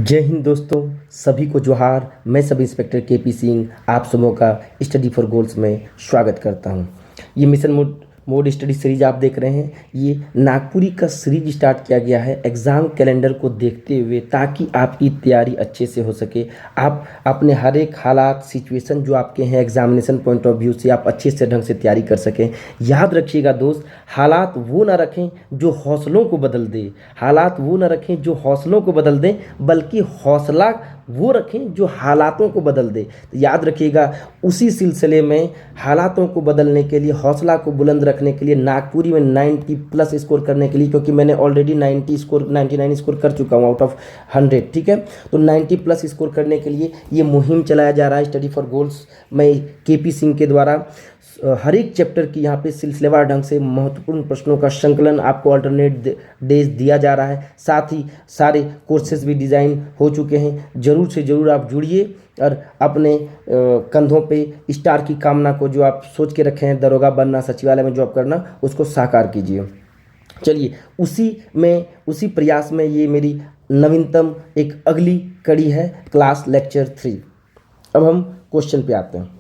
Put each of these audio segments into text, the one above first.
जय हिंद दोस्तों, सभी को जोहार। मैं सब इंस्पेक्टर केपी सिंह आप सबों का स्टडी फॉर गोल्स में स्वागत करता हूं। ये मिशन मोड स्टडी सीरीज आप देख रहे हैं। ये नागपुरी का सीरीज स्टार्ट किया गया है एग्ज़ाम कैलेंडर को देखते हुए, ताकि आपकी तैयारी अच्छे से हो सके। आप अपने हर एक हालात सिचुएशन जो आपके हैं एग्जामिनेशन पॉइंट ऑफ व्यू से आप अच्छे से ढंग से तैयारी कर सकें। याद रखिएगा दोस्त, हालात वो ना रखें जो हौसलों को बदल दे, हालात वो ना रखें जो हौसलों को बदल दें, बल्कि हौसला वो रखें जो हालातों को बदल दे। तो याद रखिएगा, उसी सिलसिले में हालातों को बदलने के लिए, हौसला को बुलंद रखने के लिए, नागपुरी में 90 प्लस स्कोर करने के लिए, क्योंकि मैंने ऑलरेडी 99 स्कोर कर चुका हूँ आउट ऑफ 100, ठीक है। तो 90 प्लस स्कोर करने के लिए ये मुहिम चलाया जा रहा है स्टडी फॉर गोल्स में केपी सिंह के द्वारा। हर एक चैप्टर की यहाँ पे सिलसिलेवार ढंग से महत्वपूर्ण प्रश्नों का संकलन आपको अल्टरनेट डेज दिया जा रहा है। साथ ही सारे कोर्सेज भी डिज़ाइन हो चुके हैं। ज़रूर से ज़रूर आप जुड़िए और अपने कंधों पे स्टार की कामना को, जो आप सोच के रखे हैं दरोगा बनना, सचिवालय में जॉब करना, उसको साकार कीजिए। चलिए, उसी प्रयास में ये मेरी नवीनतम एक अगली कड़ी है, क्लास लेक्चर 3। अब हम क्वेश्चन पे आते हैं।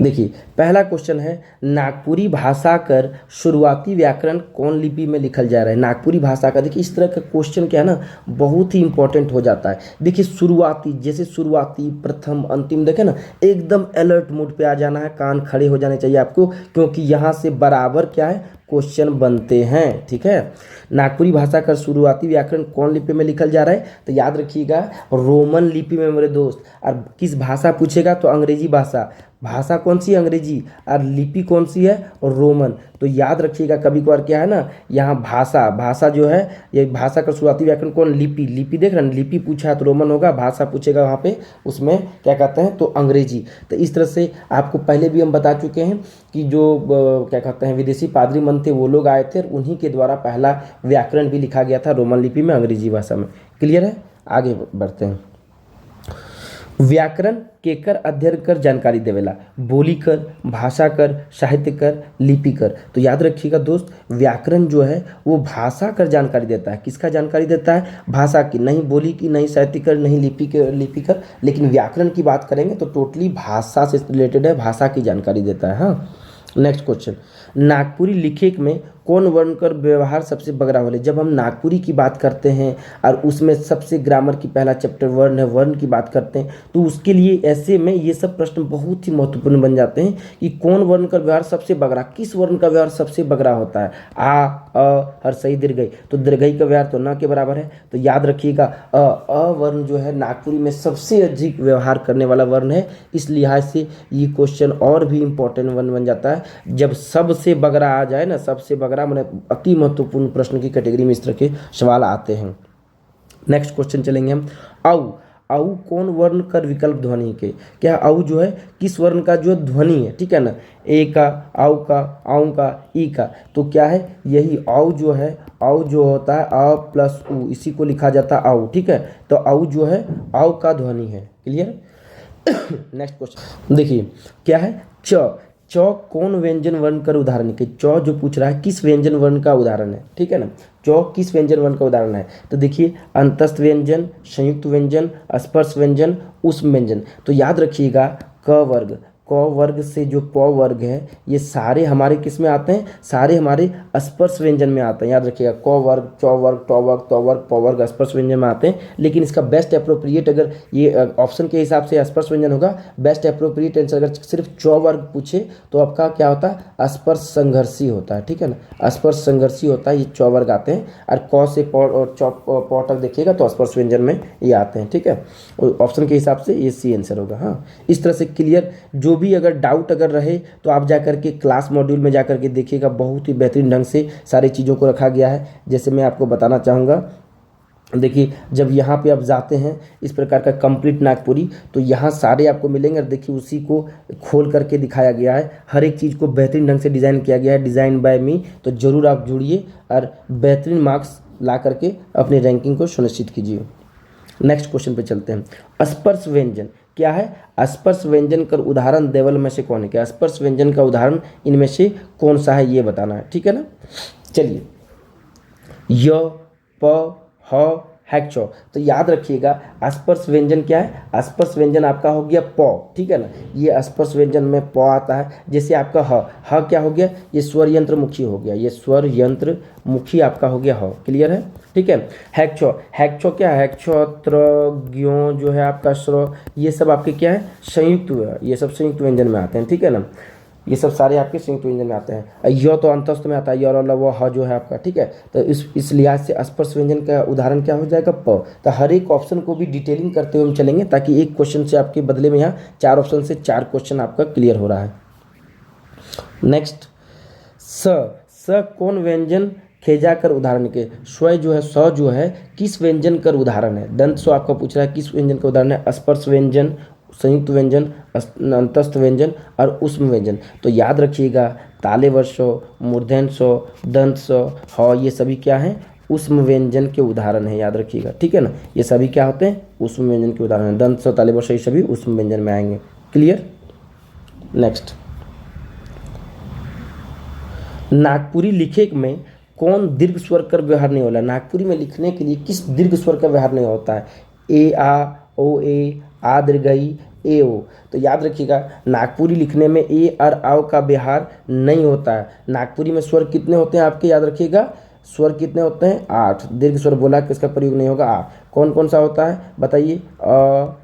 देखिए, पहला क्वेश्चन है, नागपुरी भाषा कर शुरुआती व्याकरण कौन लिपि में लिखल जा रहा है। नागपुरी भाषा का देखिए, इस तरह का क्वेश्चन क्या है ना, बहुत ही इंपॉर्टेंट हो जाता है। देखिए, शुरुआती, जैसे शुरुआती, प्रथम, अंतिम, देखे ना, एकदम अलर्ट मोड पे आ जाना है, कान खड़े हो जाने चाहिए आपको, क्योंकि यहाँ से बराबर क्या है, क्वेश्चन बनते हैं, ठीक है। नागपुरी भाषा का शुरुआती व्याकरण कौन लिपि में लिखल जा रहा है, तो याद रखिएगा रोमन लिपि में मेरे दोस्त। और किस भाषा पूछेगा तो अंग्रेजी भाषा। भाषा कौन सी है, अंग्रेजी, और लिपि कौन सी है, और रोमन। तो याद रखिएगा, कभी कभार क्या है ना, यहाँ भाषा जो है, ये भाषा का शुरुआती व्याकरण कौन, लिपि देख रहे हैं, लिपि पूछा है तो रोमन होगा, भाषा पूछेगा वहाँ पे उसमें क्या कहते हैं तो अंग्रेजी। तो इस तरह से आपको पहले भी हम बता चुके हैं कि जो क्या कहते हैं विदेशी पादरी मन थे, वो लोग आए थे, उन्हीं के द्वारा पहला व्याकरण भी लिखा गया था रोमन लिपि में, अंग्रेजी भाषा में। क्लियर है, आगे बढ़ते हैं। व्याकरण केकर अध्ययन कर जानकारी देवेला, बोली कर, भाषा कर, साहित्य कर, लिपि कर। तो याद रखिएगा दोस्त, व्याकरण जो है वो भाषा कर जानकारी देता है। किसका जानकारी देता है, भाषा की, नहीं बोली की, नहीं साहित्य कर, नहीं लिपि कर। लेकिन व्याकरण की बात करेंगे तो टोटली भाषा से रिलेटेड है, भाषा की जानकारी देता है। हाँ, नेक्स्ट क्वेश्चन, नागपुरी लिखित में कौन वर्ण कर व्यवहार सबसे बगरा होले। जब हम नागपुरी की बात करते हैं और उसमें सबसे ग्रामर की पहला चैप्टर वर्ण है, वर्ण की बात करते हैं, तो उसके लिए ऐसे में ये सब प्रश्न बहुत ही महत्वपूर्ण बन जाते हैं कि कौन वर्ण का व्यवहार सबसे बगरा, किस वर्ण का व्यवहार सबसे बगरा होता है। आ, अ, हर सही दीर्घई, तो दीर्घई का व्यवहार तो न के बराबर है। तो याद रखिएगा, अ वर्ण जो है नागपुरी में सबसे अधिक व्यवहार करने वाला वर्ण है। इस लिहाज से ये क्वेश्चन और भी इंपॉर्टेंट वर्ण बन जाता है। जब सबसे बगरा आ जाए ना, सबसे बगरा मैंने अति महत्वपूर्ण प्रश्न की कैटेगरी में इस तरह के सवाल आते हैं। नेक्स्ट क्वेश्चन चलेंगे हम। औ कौन वर्ण कर विकल्प ध्वनि के, क्या औ जो है किस वर्ण का जो ध्वनि है, ठीक है ना, ए का, औ का, औ का, ई का। तो क्या है, यही औ जो है, औ जो होता है अ प्लस उ, इसी को लिखा जाता है औ, ठीक है। तो औ जो है औ का ध्वनि है। क्लियर। नेक्स्ट क्वेश्चन देखिए, क्या है, च कौन व्यंजन वर्ण कर उदाहरण के। च जो पूछ रहा है किस व्यंजन वर्ण का उदाहरण है, ठीक है ना, च किस व्यंजन वर्ण का उदाहरण है। तो देखिए, अंतस्थ व्यंजन, संयुक्त व्यंजन, स्पर्श व्यंजन, उष्म व्यंजन। तो याद रखिएगा, क वर्ग से जो प वर्ग है, ये सारे हमारे किस में आते हैं, सारे हमारे स्पर्श व्यंजन में आते हैं। याद रखिएगा, क वर्ग, च वर्ग, ट वर्ग, त वर्ग, प वर्ग स्पर्श व्यंजन में आते हैं। लेकिन इसका बेस्ट अप्रोप्रिएट, अगर ये ऑप्शन के हिसाब से स्पर्श व्यंजन होगा, बेस्ट अप्रोप्रिएट आंसर अगर सिर्फ च वर्ग पूछे तो आपका क्या होता है, स्पर्श संघर्षी होता है, ठीक है ना, स्पर्श संघर्षी होता है, ये च वर्ग आते हैं। और क से प और प तक देखिएगा तो स्पर्श व्यंजन में ये आते हैं, ठीक है। ऑप्शन के हिसाब से ये सी आंसर होगा। हाँ, इस तरह से क्लियर। जो भी अगर डाउट अगर रहे तो आप जाकर के क्लास मॉड्यूल में जाकर के देखिएगा, बहुत ही बेहतरीन ढंग से सारी चीज़ों को रखा गया है। जैसे मैं आपको बताना चाहूँगा, देखिए, जब यहाँ पे आप जाते हैं इस प्रकार का कंप्लीट नागपुरी, तो यहाँ सारे आपको मिलेंगे। और देखिए, उसी को खोल करके दिखाया गया है, हर एक चीज़ को बेहतरीन ढंग से डिज़ाइन किया गया है, डिज़ाइन बाय मी। तो ज़रूर आप जुड़िए और बेहतरीन मार्क्स ला करके अपनी रैंकिंग को सुनिश्चित कीजिए। नेक्स्ट क्वेश्चन पे चलते हैं। स्पर्श व्यंजन क्या है, स्पर्श व्यंजन का उदाहरण देवल में से कौन है। क्या स्पर्श व्यंजन का उदाहरण इनमें से कौन सा है, ये बताना है, ठीक है ना। चलिए, य, प, ह, हैक्चो। तो याद रखिएगा अस्पर्श व्यंजन क्या है, अस्पर्श व्यंजन आपका हो गया प, ठीक है ना, ये अस्पर्श व्यंजन में प आता है। जैसे आपका ह क्या हो गया, ये स्वर यंत्र मुखी हो गया, ये स्वर यंत्र मुखी आपका हो गया ह, क्लियर है, ठीक है। हैक्चो, हैक्चो क्या है, हैक्चो त्र ज्ञो जो है आपका स्वर, ये सब आपके क्या है, संयुक्त हुआ, ये सब संयुक्त व्यंजन में आते हैं, ठीक है ना, ये सब सारे आपके संयुक्त व्यंजन में आते हैं। य तो अंतस्थ में आता है, य और ल वो ह जो है आपका, ठीक है। तो इस लिहाज से स्पर्श व्यंजन का उदाहरण क्या हो जाएगा, प। तो हर एक ऑप्शन को भी डिटेलिंग करते हुए हम चलेंगे, ताकि एक क्वेश्चन से आपके बदले में यहाँ 4 ऑप्शन से 4 क्वेश्चन आपका क्लियर हो रहा है। नेक्स्ट, स कौन व्यंजन खेजा कर उदाहरण के, स्व जो है, स जो है किस व्यंजन कर उदाहरण है। दंत स्व आपका पूछ रहा है किस व्यंजन का उदाहरण है, स्पर्श व्यंजन, संयुक्त व्यंजन, अंतस्थ व्यंजन और उष्म व्यंजन। तो याद रखिएगा तालेवर स्व, मूर्धन्य स्व, दंत स्व, ह, ये सभी क्या हैं, उष्म व्यंजन के उदाहरण है, याद रखिएगा, ठीक है ना, ये सभी क्या होते हैं, उष्म व्यंजन के उदाहरण है। दंत स्व, तालेवर स्व, ये सभी उष्म व्यंजन में आएंगे, क्लियर। नेक्स्ट, नागपुरी लिखे में कौन दीर्घ स्वर कर व्यवहार नहीं होता, नागपुरी में लिखने के लिए किस दीर्घ स्वर का व्यवहार नहीं होता है, ए आ, ओ ए, आ दीर्घ ई, ए ओ। तो याद रखिएगा नागपुरी लिखने में ए और आओ का व्यवहार नहीं होता है। नागपुरी में स्वर कितने होते हैं आपके, याद रखिएगा स्वर कितने होते हैं, 8। दीर्घ स्वर बोला किसका प्रयोग नहीं होगा, आ। कौन कौन सा होता है बताइए, अ,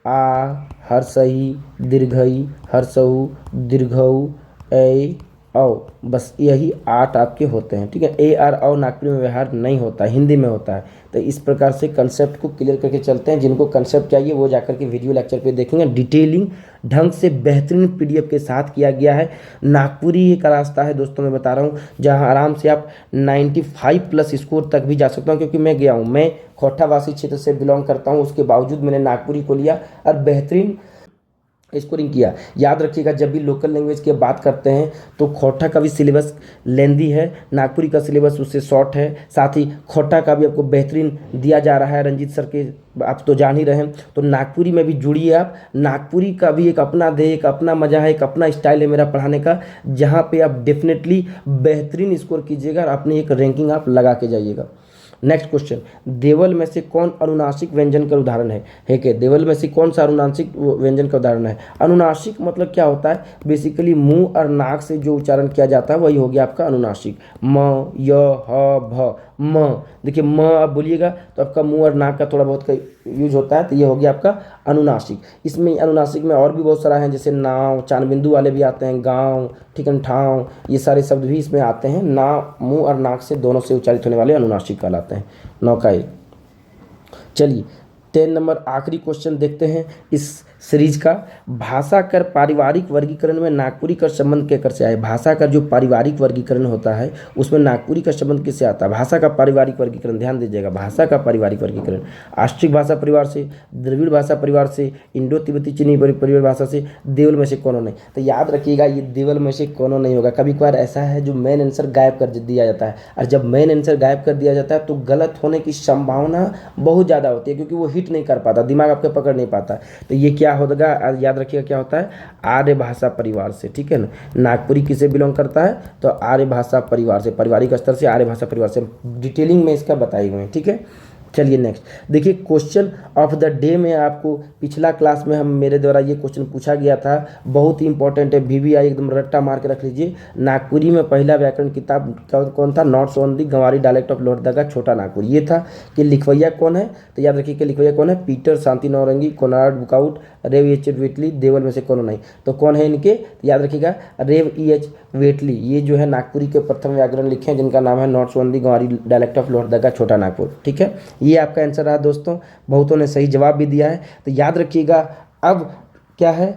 आ, हर्षई, दीर्घई, हर्षऊ, दीर्घऊ, ऐ, औ, बस यही 8 आपके होते हैं, ठीक है। ए और औ नागपुरी में व्यवहार नहीं होता है, हिंदी में होता है। तो इस प्रकार से कंसेप्ट को क्लियर करके चलते हैं। जिनको कंसेप्ट चाहिए वो जाकर के वीडियो लेक्चर पे देखेंगे, डिटेलिंग ढंग से बेहतरीन पीडीएफ के साथ किया गया है। नागपुरी एक रास्ता है दोस्तों, मैं बता रहा हूँ, जहाँ आराम से आप 95+ स्कोर तक भी जा सकता हूँ, क्योंकि मैं गया हूँ, मैं खोटावासी क्षेत्र से बिलोंग करता हूँ, उसके बावजूद मैंने नागपुरी को लिया और बेहतरीन स्कोरिंग किया। याद रखिएगा जब भी लोकल लैंग्वेज की बात करते हैं तो खोटा का भी सिलेबस लेंदी है, नागपुरी का सिलेबस उससे शॉर्ट है, साथ ही खोटा का भी आपको बेहतरीन दिया जा रहा है रंजीत सर के, आप तो जान ही रहे हैं। तो नागपुरी में भी जुड़िए आप, नागपुरी का भी एक अपना दे, एक अपना मज़ा है, एक अपना स्टाइल है मेरा पढ़ाने का, जहाँ पे आप डेफिनेटली बेहतरीन स्कोर कीजिएगा और अपनी एक रैंकिंग आप लगा के जाइएगा। नेक्स्ट क्वेश्चन, देवल में से कौन अनुनासिक व्यंजन का उदाहरण है कि देवल में से कौन सा अनुनासिक व्यंजन का उदाहरण है। अनुनासिक मतलब क्या होता है, बेसिकली मुंह और नाक से जो उच्चारण किया जाता है वही हो गया आपका अनुनासिक। म, य, ह, भ, म। देखिए म आप बोलिएगा तो आपका मुंह और नाक का थोड़ा बहुत का यूज होता है, तो ये हो गया आपका अनुनासिक। इसमें अनुनासिक में और भी बहुत सारा है, जैसे नाव, चांद बिंदु वाले भी आते हैं, गाँव, ठीक है, ठाव, ये सारे शब्द भी इसमें आते हैं। ना, मुंह और नाक से दोनों से उच्चारित होने वाले अनुनासिक कहलाते हैं। 9 का 1। चलिए 10 नंबर आखिरी क्वेश्चन देखते हैं इस सीरीज का। भाषा कर पारिवारिक वर्गीकरण में नागपुरी का संबंध क्या कर से आए। भाषा का जो पारिवारिक वर्गीकरण होता है उसमें नागपुरी का संबंध किससे आता है। भाषा का पारिवारिक वर्गीकरण, ध्यान दीजिएगा, भाषा का पारिवारिक वर्गीकरण आस्ट्रिक भाषा परिवार से, द्रविड़ भाषा परिवार से, इंडो तिब्बती चीनी परिवार भाषा से, देवल में से कोनो नहीं। तो याद रखिएगा ये देवल में से कोनो नहीं होगा। कभी कभार ऐसा है जो मेन आंसर गायब कर दिया जाता है, और जब मेन आंसर गायब कर दिया जाता है तो गलत होने की संभावना बहुत ज़्यादा होती है, क्योंकि वो हिट नहीं कर पाता, दिमाग आपके पकड़ नहीं पाता। तो ये क्या होगा, याद रखिएगा क्या होता है, आर्य भाषा परिवार से, ठीक है ना। नागपुरी किसे बिलोंग करता है, तो आर्य भाषा परिवार से, पारिवारिक स्तर से आर्य भाषा परिवार से। डिटेलिंग में इसका बताई हुए हैं, ठीक है। चलिए नेक्स्ट देखिए, क्वेश्चन ऑफ द डे में आपको पिछला क्लास में हम मेरे द्वारा ये क्वेश्चन पूछा गया था, बहुत ही इंपॉर्टेंट है, VVI एकदम रट्टा मार के रख लीजिए। नागपुरी में पहला व्याकरण किताब कौन था, notes on the Ganwari dialect of Lohardaga Chota Nagpur, ये था। कि लिखवैया कौन है, तो याद रखिए कि लिखवैया कौन है, पीटर शांति नौरंगी, कोनार्ड बुकाउट, रेव EH वेटली। देवल में से कौन नहीं, तो कौन है इनके, तो याद रखिएगा रेव EH वेटली, ये जो है नागपुरी के प्रथम व्याकरण लिखे हैं, जिनका नाम है notes on the Ganwari dialect of Lohardaga Chota Nagpur, ठीक है। ये आपका आंसर रहा दोस्तों, बहुतों ने सही जवाब भी दिया है। तो याद रखिएगा अब क्या है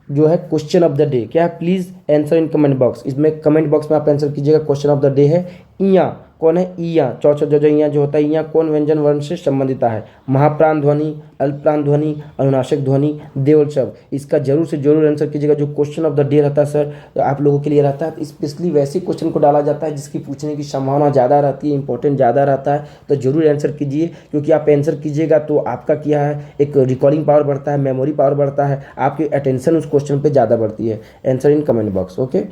जो है क्वेश्चन ऑफ द डे, क्या है, please answer in comment box. इसमें कमेंट बॉक्स में आप आंसर कीजिएगा। क्वेश्चन ऑफ द डे है इया कौन है, इया चौचा जो इया जो होता है, इया कौन व्यंजन वर्ण से संबंधित है। महाप्राण ध्वनि, अल्पप्राण ध्वनि, अनुनासिक ध्वनि, देवल शब्द। इसका जरूर से जरूर आंसर कीजिएगा। जो क्वेश्चन ऑफ द डे रहता है सर तो आप लोगों के लिए रहता है, स्पेशली वैसे क्वेश्चन को डाला जाता है जिसकी पूछने की संभावना ज़्यादा रहती है, इंपॉर्टेंट ज़्यादा रहता है, तो जरूर आंसर कीजिए। क्योंकि आप आंसर कीजिएगा तो आपका क्या है, एक रिकॉर्डिंग पावर बढ़ता है, मेमोरी पावर बढ़ता है, आपकी अटेंशन उस क्वेश्चन पर ज़्यादा बढ़ती है। Answer in comment box, okay.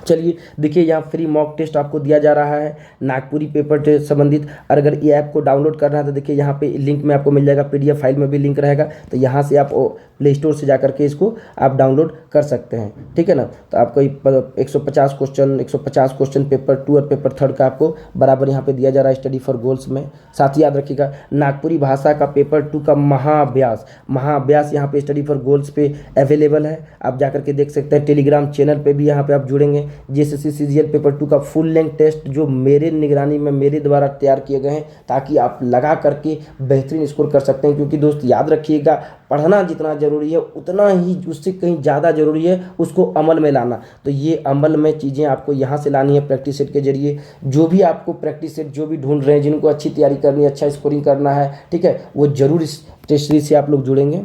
चलिए देखिए, यहाँ फ्री मॉक टेस्ट आपको दिया जा रहा है नागपुरी पेपर टेस्ट संबंधित। और अगर ये ऐप को डाउनलोड करना है तो देखिए यहाँ पे लिंक में आपको मिल जाएगा, पीडीएफ फाइल में भी लिंक रहेगा, तो यहाँ से आप प्ले स्टोर से जा करके इसको आप डाउनलोड कर सकते हैं, ठीक है ना। तो आपको 150 क्वेश्चन पेपर 2 और पेपर 3 का आपको बराबर यहाँ पे दिया जा रहा है स्टडी फॉर गोल्स में। साथ ही याद रखिएगा, नागपुरी भाषा का पेपर 2 का महाअभ्यास यहाँ पे स्टडी फॉर गोल्स पे अवेलेबल है, आप जा करके देख सकते हैं। टेलीग्राम चैनल पे भी यहाँ पे आप जुड़ेंगे। जीएसएससी सीजीएल पेपर 2 का फुल लेंथ टेस्ट जो मेरे निगरानी में मेरे द्वारा तैयार किए गए हैं, ताकि आप लगा करके बेहतरीन स्कोर कर सकते हैं। क्योंकि दोस्त याद रखिएगा, पढ़ना जितना ज़रूरी है उतना ही उससे कहीं ज़्यादा ज़रूरी है उसको अमल में लाना। तो ये अमल में चीज़ें आपको यहाँ से लानी है प्रैक्टिस सेट के जरिए। जो भी आपको प्रैक्टिस सेट जो भी ढूंढ रहे हैं, जिनको अच्छी तैयारी करनी है, अच्छा स्कोरिंग करना है, ठीक है, वो जरूर इस टेस्ट सीरीज से आप लोग जुड़ेंगे।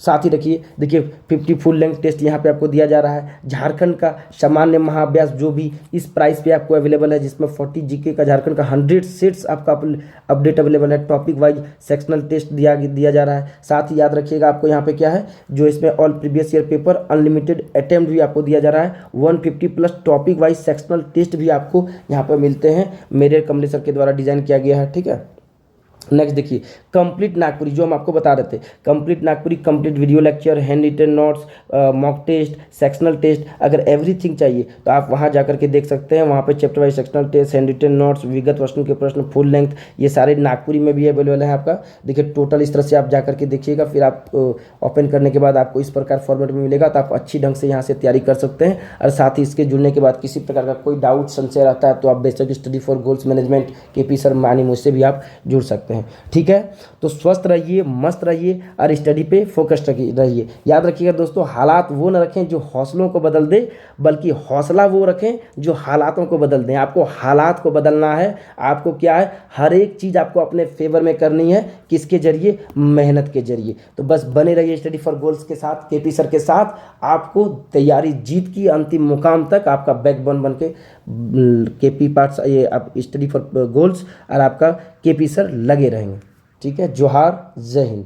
साथ ही रखिए, देखिए 50 फुल लेंथ टेस्ट यहाँ पे आपको दिया जा रहा है। झारखंड का सामान्य महाअभ्यास जो भी इस प्राइस पे आपको अवेलेबल है, जिसमें 40 जीके का झारखंड का 100 सेट्स आपका अपडेट अवेलेबल है। टॉपिक वाइज सेक्शनल टेस्ट दिया जा रहा है। साथ ही याद रखिएगा, आपको यहाँ पे क्या है, जो इसमें all previous year paper unlimited attempt भी आपको दिया जा रहा है। 150 plus topic wise sectional test भी आपको यहाँ पर मिलते हैं, मेरे कमलेश सर के द्वारा डिजाइन किया गया है, ठीक है। नेक्स्ट देखिए, कंप्लीट नागपुरी जो हम आपको बता रहे थे, complete Nagpuri, complete video lecture, hand written notes, mock test, sectional test, अगर एवरीथिंग चाहिए तो आप वहां जाकर के देख सकते हैं। वहां पे chapter wise sectional test, hand written notes, विगत प्रश्न के प्रश्न, फुल लेंथ, ये सारे नागपुरी में भी अवेलेबल है आपका। देखिए टोटल इस तरह से आप जाकर के देखिएगा, फिर आप ओपन करने के बाद आपको इस प्रकार फॉर्मेट में मिलेगा, तो आप अच्छी ढंग से यहाँ से तैयारी कर सकते हैं। और साथ ही इसके जुड़ने के बाद किसी प्रकार का कोई डाउट संशय रहता है तो आप basic study for goals management KP sir मानी मुझसे भी आप जुड़ सकते हैं, ठीक है। तो स्वस्थ रहिए, मस्त रहिए और स्टडी पे फोकस रहिए। याद रखिएगा दोस्तों, हालात वो न रखें जो हौसलों को बदल दे, बल्कि हौसला वो रखें जो हालातों को बदल दें। आपको हालात को बदलना है, आपको क्या है, हर एक चीज़ आपको अपने फेवर में करनी है। किसके जरिए? मेहनत के जरिए। तो बस बने रहिए स्टडी फॉर गोल्स के साथ, केपी सर के साथ। आपको तैयारी जीत की अंतिम मुकाम तक आपका बैकबोन बन के केपी पार्ट्स, ये आप स्टडी फॉर गोल्स और आपका केपी सर लगे रहेंगे, ठीक है। जोहार, जय हिंद।